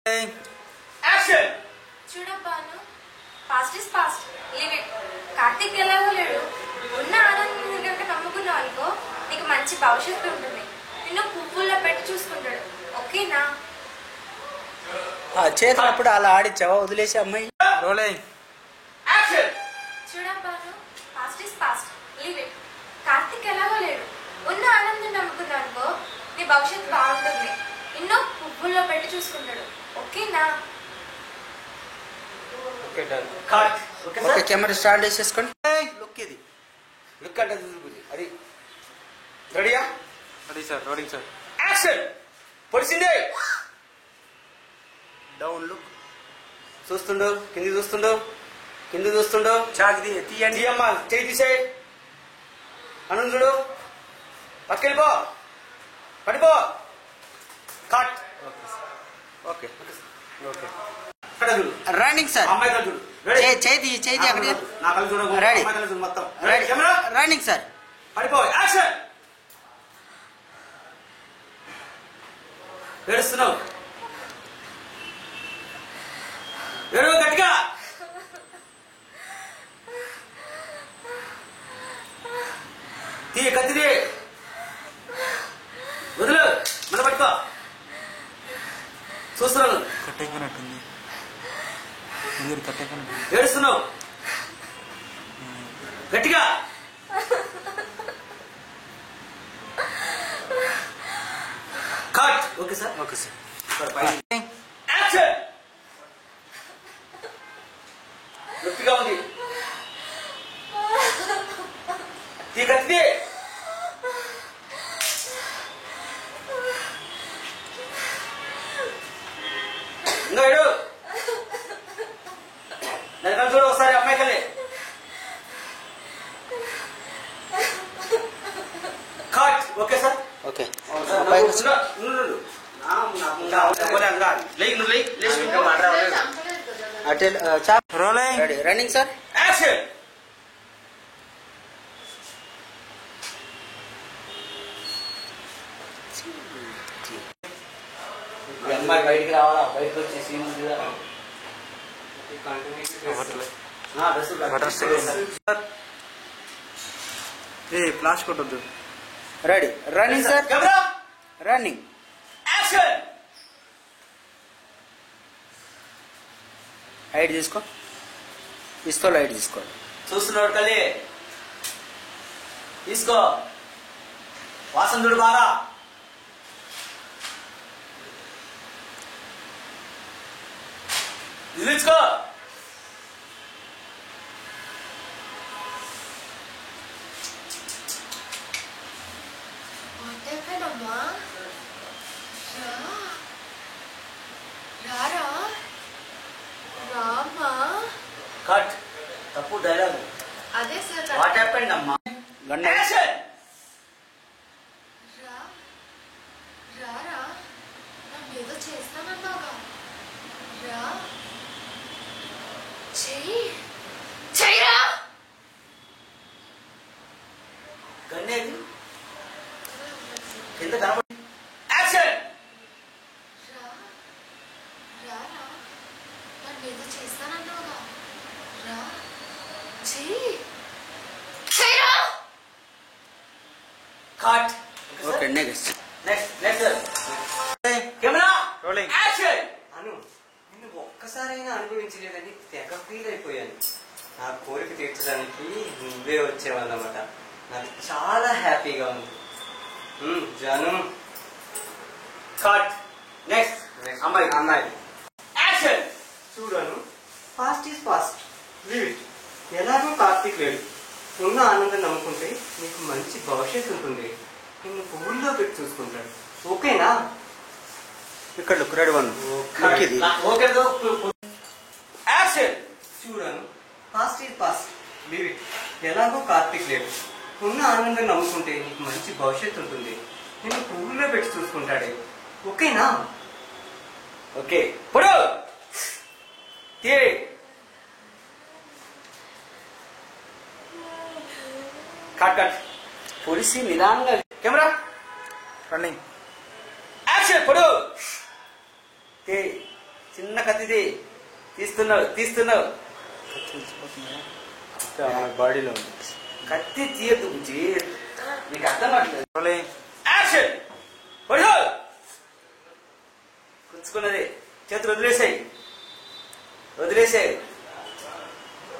Action చూడబ్బాను past is past leave it. Karthik ఎలాగో లేడు. ఉన్న ఆనందం కనుక నమ్ముకున్నావు అనుకో నీకు మంచి భవిష్యత్తు ఉంటుంది. నిన్ను పువ్వుల్లో పెట్టి చూసుకుంటాడు. ఓకేనా? చేసినప్పుడు అలా ఆడిచ్చావా? వదిలేసి అమ్మాయి. యాక్షన్ చూడబ్బాను past is past leave it. Karthik ఎలాగో లేడు. ఉన్న ఆనందం నమ్ముకున్నావు అనుకో నీ భవిష్యత్తు బాగుంటుంది. నిన్ను పువ్వుల్లో పెట్టి చూసుకుంటాడు. ఓకేనా? కట్. ఓకే, కెమెరా స్టార్ట్ చేసేసుకోండి. లుక్ ఇది లుక్ అంటే అది రెడీయా? Ready sir, rolling sir. Action పొడిసిందే. Down look. చూస్తుండు, కింది చూస్తుండు, కింది చూస్తుండు. చాకి తీయండి. అమ్మా చేయి తీసేయి. అనుందుడు పక్కెళ్ళిపో, పడిపో. Cut. Okay okay. Running sir. అమ్మాయి కళ్ళు చూడు. చేతి అక్కడ నా కళ్ళు చూడ. రెడీ. అమ్మాయి కళ్ళు చూడు మొత్తం. రెడీ. Camera running sir. పడిపో. యాక్షన్. ఏడుస్తున్నావు, ఏడు గట్టిగా. తీ కత్తిది వదులు, మన పట్టుకో. చూస్తున్నాను, కట్టేకనట్టుంది. ఏడుస్తున్నావు గట్టిగా. Cut. Okay sir. Okay sir. Action. నొప్పిగా ఉంది, తీ కత్తిది. ఇంకా ఏడు. నరకం చూడు ఒకసారి అమ్మాయి కలే. Cut. Okay sir. Okay. Ready. Running sir. Action. అమ్మాయి బయటికి రావాలా? బయటకు వచ్చే సీన్ ఉంది కదా. ఫ్లాష్ కొట్టద్దు. Ready. Running sir. Camera running. Action. Light తీసుకో. తీసుకో, లైట్ తీసుకో. చూస్తున్నాడు కలి. తీసుకో. వాసంతుడు బాగా. నిలుచుకో. అమ్మా రారా రామా. కట్. తప్పు డైలాగ్. అదే సార్. వాట్ హ్యాపెండ్ అమ్మా? గన్. యాక్షన్. రారా నన్ను ఏదో చేస్తానన్నాగా. రా చెయ్యిరా. గన్నేది కింద కనపడి. యాక్షన్. రారా నన్ను ఏదో చేస్తానన్నాగా. రా చెయ్యిరా. Cut. Okay, next. Next camera rolling. Action. Anu నిన్ను ఒక్కసారైనా అనుభవించలేదని తెగ ఫీల్ అయిపోయాను. నా కోరిక తీర్చడానికి నువ్వే వచ్చేవన్నమాట. నాకు చాలా హ్యాపీగా ఉంది. జాను. కట్. నెక్స్ట్ అమ్మాయి. అమ్మాయి. యాక్షన్. చూడను fast is fast leave it. ఎలాగో కార్తీక్ లేడు. ఉన్న ఆనందం నమ్ముకుంటే నీకు మంచి భవిష్యత్తు ఉంటుంది. నిన్ను పువ్వుల్లో పెట్టి చూసుకుంటాడు. ఓకేనా? ఇక్కడ లుక్. రెడీ. వన్. ఇది ఓకే. యాక్షన్. చూడను fast is fast leave it. ఎలాగో కార్తీక్ లేడు. ఉన్న ఆనందం నమ్ముకుంటే నీకు మంచి భవిష్యత్తు ఉంటుంది. నిన్ను పువ్వుల్లో పెట్టి చూసుకుంటాడే. ఓకేనా? ఓకే. పొడు తీ. కట్. కట్. పోలీసి నిదానంగా. Camera running. యాక్షన్. పొడు చిన్న కత్తిది తీస్తున్నావు తీస్తున్నావు. బాడీలో ఉంది. కత్తి తీయద్దు బుజ్జి, నీకు అర్థం కావట్లేదు. రోలింగ్. యాక్షన్. కూర్చుకున్నది, చేతులు వదిలేసాయి వదిలేసాయి.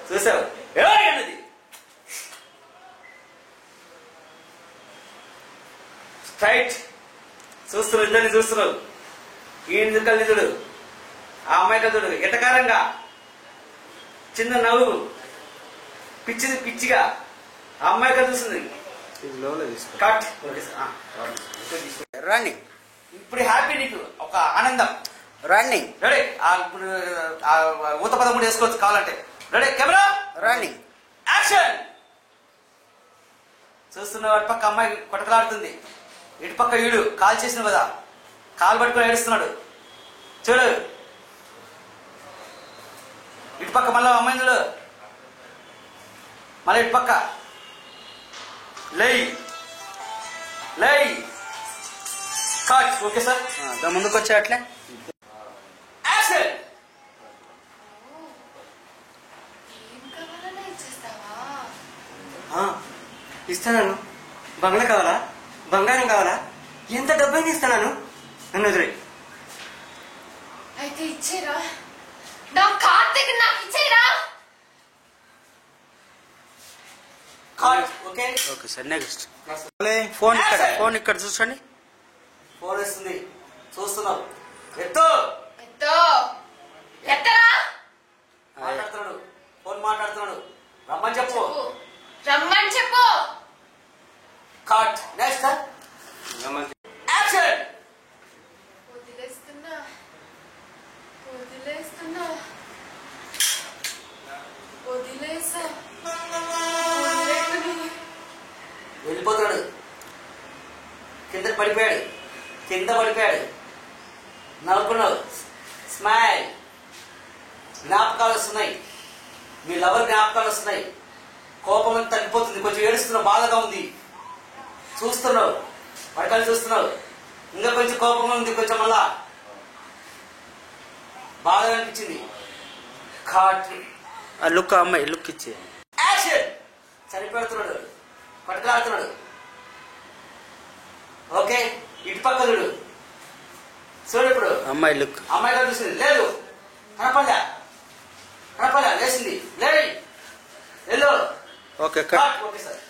చూసావు అన్నది. స్ట్రైట్ చూస్తున్నావు, ఇద్దరిని చూస్తున్నావు. ఈ కళ్ళిదుడు, ఆ అమ్మాయి కళ్ళుడు, ఎటకారంగా చిన్న నవ్వు, పిచ్చిది పిచ్చిగా ఆ అమ్మాయి కళ్ళు చూస్తుంది. కట్. రన్నింగ్. ఇప్పుడు హ్యాపీ, నీకు ఒక ఆనందం. రన్నింగ్. రెడీ. ఇప్పుడు ఊత పదం కూడా వేసుకోవచ్చు కావాలంటే. Ready, camera running. యాక్షన్. చూస్తున్నావు, అటు పక్క అమ్మాయి కొట్టకలాడుతుంది, ఇటు పక్క వీడు కాల్ చేసిన కదా, కాలు పట్టుకొని ఏడుస్తున్నాడు. చూడు, ఇటు పక్క మళ్ళీ అమ్మాయి చూడు, మళ్ళీ ఇటు పక్క లై లై. కట్. Okay sir. ముందుకు వచ్చా అట్లే. యాక్షన్. ఏం కావాలన్నా ఇచ్చేస్తావా? ఇస్తాను. బంగ్లా కావాలా, బంగారం కావాలా, ఎంత డబ్బైనా ఇస్తాను. నన్ను వదిలే. అయితే ఇచ్చేరా, నా కార్తీక్ నాకు ఇచ్చేరా. Cut. Okay okay sir. Next. Phone ఇక్కడ, ఫోన్ ఇక్కడ చూసండి. ఫోన్ వస్తుంది, చూస్తున్నావు. ఎత్తు. ఎత్తో ఎత్తరా. మాట్లాడుతున్నాడు, ఫోన్ మాట్లాడుతున్నాడు. రమ్మని చెప్పు. రమ్మని చెప్పు. కట్. నెక్స్ట్. యాక్షన్. వదిలేస్తున్నా వదిలేస్తున్నా వదిలేసా వదిలేకుని. వెళ్ళిపోతున్నాడు, కింద పడిపోయాడు, కింద పడిపోయాడు. నవ్వుకున్నావు, స్మైల్. జ్ఞాపకాలు వస్తున్నాయి, మీ లవర్ జ్ఞాపకాలు వస్తున్నాయి. కోపం అంతా తగ్గిపోతుంది, కొంచెం ఏడుస్తున్నావు, బాధగా ఉంది. చూస్తున్నావు, పడకలు చూస్తున్నావు, ఇంకా కొంచెం కోపంగా ఉంది, కొంచెం మళ్ళా బాధగా అనిపించింది. కాట్. ఆ లుక్, అమ్మాయి లుక్ ఇచ్చే. యాక్షన్. చనిపెడుతున్నాడు, పట్టుకులాడుతున్నాడు. ఓకే, ఇటు పక్క చూడు. చూడు ఇప్పుడు అమ్మాయి లుక్. అమ్మాయి గారు చూసింది, లేదు కనపడలే, కనపడలే, లేచింది, లేదు. ఓకే. కట్. Okay sir.